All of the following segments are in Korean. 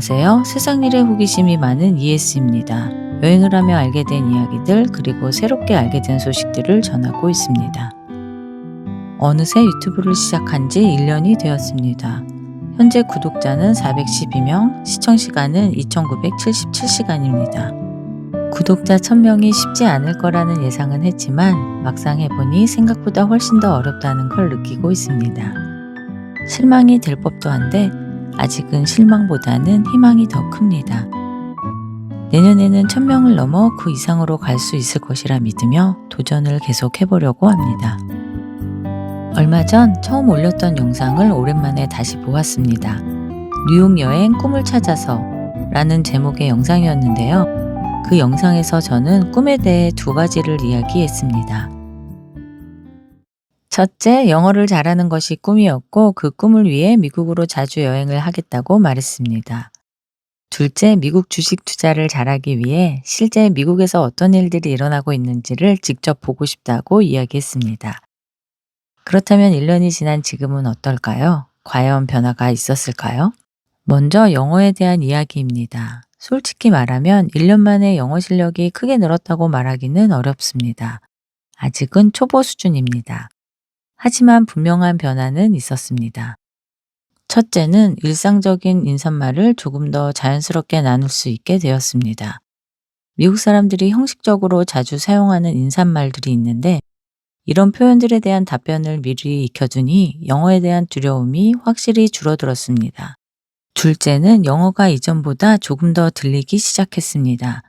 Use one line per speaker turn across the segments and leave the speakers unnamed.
안녕하세요. 세상 일에 호기심이 많은 ES입니다. 여행을 하며 알게 된 이야기들 그리고 새롭게 알게 된 소식들을 전하고 있습니다. 어느새 유튜브를 시작한 지 1년이 되었습니다. 현재 구독자는 412명, 시청 시간은 2977시간입니다. 구독자 1000명이 쉽지 않을 거라는 예상은 했지만 막상 해보니 생각보다 훨씬 더 어렵다는 걸 느끼고 있습니다. 실망이 될 법도 한데 아직은 실망보다는 희망이 더 큽니다. 내년에는 1000명을 넘어 그 이상으로 갈 수 있을 것이라 믿으며 도전을 계속 해보려고 합니다. 얼마 전 처음 올렸던 영상을 오랜만에 다시 보았습니다. 뉴욕 여행 꿈을 찾아서 라는 제목의 영상이었는데요. 그 영상에서 저는 꿈에 대해 두 가지를 이야기했습니다. 첫째, 영어를 잘하는 것이 꿈이었고 그 꿈을 위해 미국으로 자주 여행을 하겠다고 말했습니다. 둘째, 미국 주식 투자를 잘하기 위해 실제 미국에서 어떤 일들이 일어나고 있는지를 직접 보고 싶다고 이야기했습니다. 그렇다면 1년이 지난 지금은 어떨까요? 과연 변화가 있었을까요? 먼저 영어에 대한 이야기입니다. 솔직히 말하면 1년 만에 영어 실력이 크게 늘었다고 말하기는 어렵습니다. 아직은 초보 수준입니다. 하지만 분명한 변화는 있었습니다. 첫째는 일상적인 인사말을 조금 더 자연스럽게 나눌 수 있게 되었습니다. 미국 사람들이 형식적으로 자주 사용하는 인사말들이 있는데 이런 표현들에 대한 답변을 미리 익혀두니 영어에 대한 두려움이 확실히 줄어들었습니다. 둘째는 영어가 이전보다 조금 더 들리기 시작했습니다.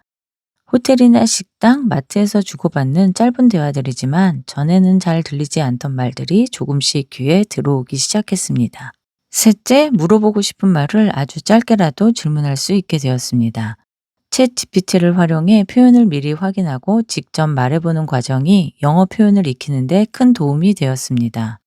호텔이나 식당, 마트에서 주고받는 짧은 대화들이지만 전에는 잘 들리지 않던 말들이 조금씩 귀에 들어오기 시작했습니다. 셋째, 물어보고 싶은 말을 아주 짧게라도 질문할 수 있게 되었습니다. 챗 GPT를 활용해 표현을 미리 확인하고 직접 말해보는 과정이 영어 표현을 익히는데 큰 도움이 되었습니다.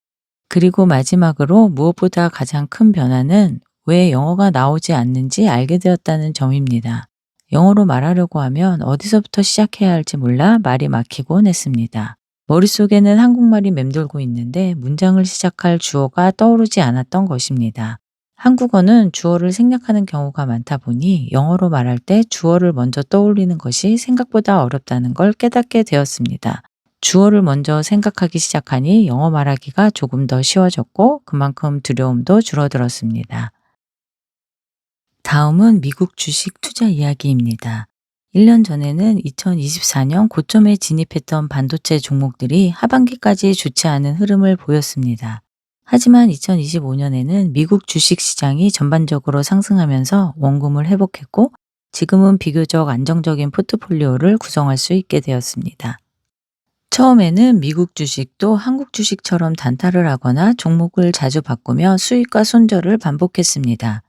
그리고 마지막으로 무엇보다 가장 큰 변화는 왜 영어가 나오지 않는지 알게 되었다는 점입니다. 영어로 말하려고 하면 어디서부터 시작해야 할지 몰라 말이 막히곤 했습니다. 머릿속에는 한국말이 맴돌고 있는데 문장을 시작할 주어가 떠오르지 않았던 것입니다. 한국어는 주어를 생략하는 경우가 많다 보니 영어로 말할 때 주어를 먼저 떠올리는 것이 생각보다 어렵다는 걸 깨닫게 되었습니다. 주어를 먼저 생각하기 시작하니 영어 말하기가 조금 더 쉬워졌고 그만큼 두려움도 줄어들었습니다. 다음은 미국 주식 투자 이야기입니다. 1년 전에는 2024년 고점에 진입했던 반도체 종목들이 하반기까지 좋지 않은 흐름을 보였습니다. 하지만 2025년에는 미국 주식 시장이 전반적으로 상승하면서 원금을 회복했고 지금은 비교적 안정적인 포트폴리오를 구성할 수 있게 되었습니다. 처음에는 미국 주식도 한국 주식처럼 단타를 하거나 종목을 자주 바꾸며 수익과 손절을 반복했습니다.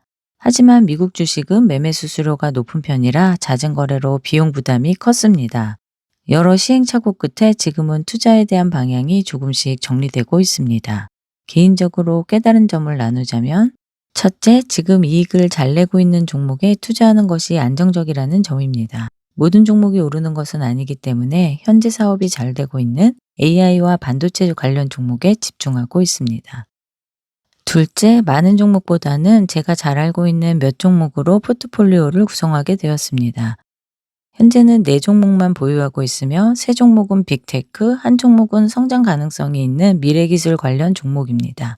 하지만 미국 주식은 매매 수수료가 높은 편이라 잦은 거래로 비용 부담이 컸습니다. 여러 시행착오 끝에 지금은 투자에 대한 방향이 조금씩 정리되고 있습니다. 개인적으로 깨달은 점을 나누자면 첫째, 지금 이익을 잘 내고 있는 종목에 투자하는 것이 안정적이라는 점입니다. 모든 종목이 오르는 것은 아니기 때문에 현재 사업이 잘 되고 있는 AI와 반도체 관련 종목에 집중하고 있습니다. 둘째, 많은 종목보다는 제가 잘 알고 있는 몇 종목으로 포트폴리오를 구성하게 되었습니다. 현재는 4종목만 보유하고 있으며 3종목은 빅테크, 1종목은 성장 가능성이 있는 미래기술 관련 종목입니다.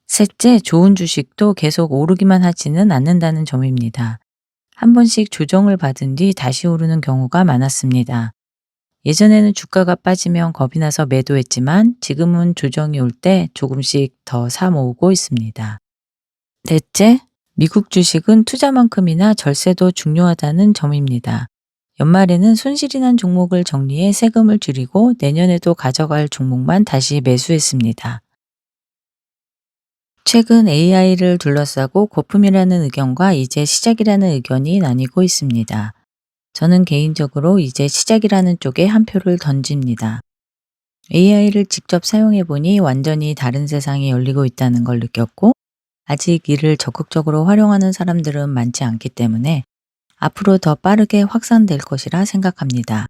셋째, 좋은 주식도 계속 오르기만 하지는 않는다는 점입니다. 한 번씩 조정을 받은 뒤 다시 오르는 경우가 많았습니다. 예전에는 주가가 빠지면 겁이 나서 매도했지만 지금은 조정이 올 때 조금씩 더 사 모으고 있습니다. 넷째, 미국 주식은 투자만큼이나 절세도 중요하다는 점입니다. 연말에는 손실이 난 종목을 정리해 세금을 줄이고 내년에도 가져갈 종목만 다시 매수했습니다. 최근 AI를 둘러싸고 거품이라는 의견과 이제 시작이라는 의견이 나뉘고 있습니다. 저는 개인적으로 이제 시작이라는 쪽에 한 표를 던집니다. AI를 직접 사용해 보니 완전히 다른 세상이 열리고 있다는 걸 느꼈고 아직 이를 적극적으로 활용하는 사람들은 많지 않기 때문에 앞으로 더 빠르게 확산될 것이라 생각합니다.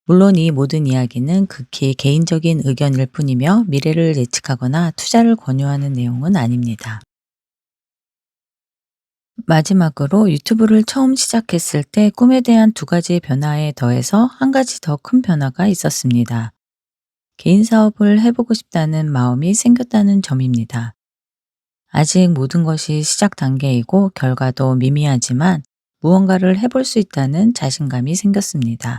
물론 이 모든 이야기는 극히 개인적인 의견일 뿐이며 미래를 예측하거나 투자를 권유하는 내용은 아닙니다. 마지막으로 유튜브를 처음 시작했을 때 꿈에 대한 두 가지 변화에 더해서 한 가지 더 큰 변화가 있었습니다. 개인 사업을 해보고 싶다는 마음이 생겼다는 점입니다. 아직 모든 것이 시작 단계이고 결과도 미미하지만 무언가를 해볼 수 있다는 자신감이 생겼습니다.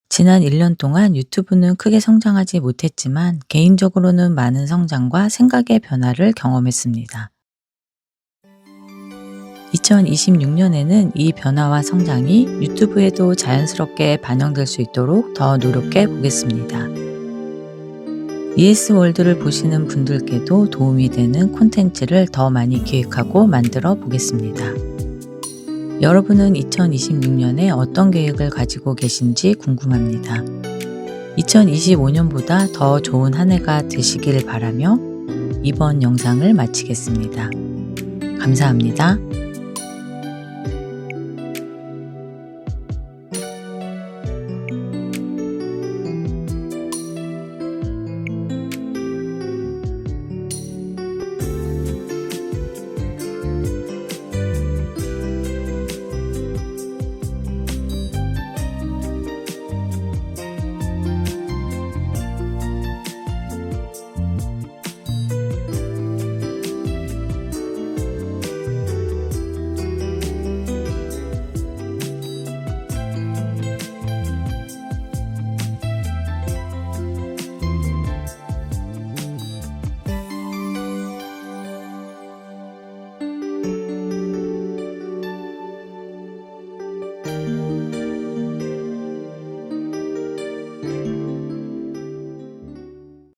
지난 1년 동안 유튜브는 크게 성장하지 못했지만 개인적으로는 많은 성장과 생각의 변화를 경험했습니다. 2026년에는 이 변화와 성장이 유튜브에도 자연스럽게 반영될 수 있도록 더 노력해 보겠습니다. ES월드를 보시는 분들께도 도움이 되는 콘텐츠를 더 많이 기획하고 만들어 보겠습니다. 여러분은 2026년에 어떤 계획을 가지고 계신지 궁금합니다. 2025년보다 더 좋은 한 해가 되시길 바라며 이번 영상을 마치겠습니다. 감사합니다.